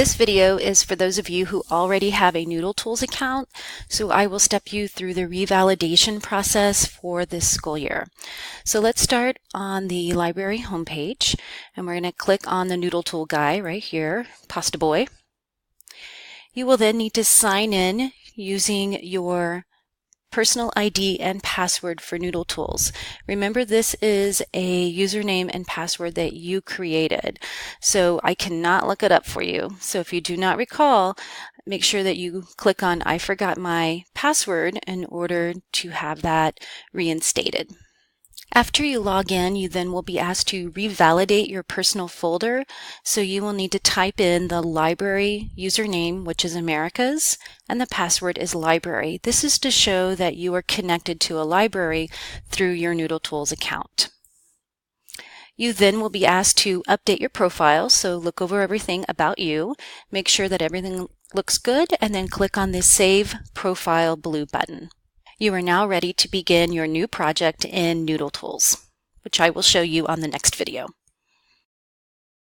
This video is for those of you who already have a Noodletools account, so I will step you through the revalidation process for this school year. So let's start on the library homepage, and we're going to click on the Noodletool guy right here, Pasta Boy. You will then need to sign in using your personal ID and password for Noodletools. Remember, this is a username and password that you created, so I cannot look it up for you. So if you do not recall, make sure that you click on I forgot my password in order to have that reinstated. After you log in, you then will be asked to revalidate your personal folder. So you will need to type in the library username, which is America's, and the password is library. This is to show that you are connected to a library through your Noodletools account. You then will be asked to update your profile. So look over everything about you, make sure that everything looks good, and then click on the Save Profile blue button. You are now ready to begin your new project in Noodletools, which I will show you on the next video.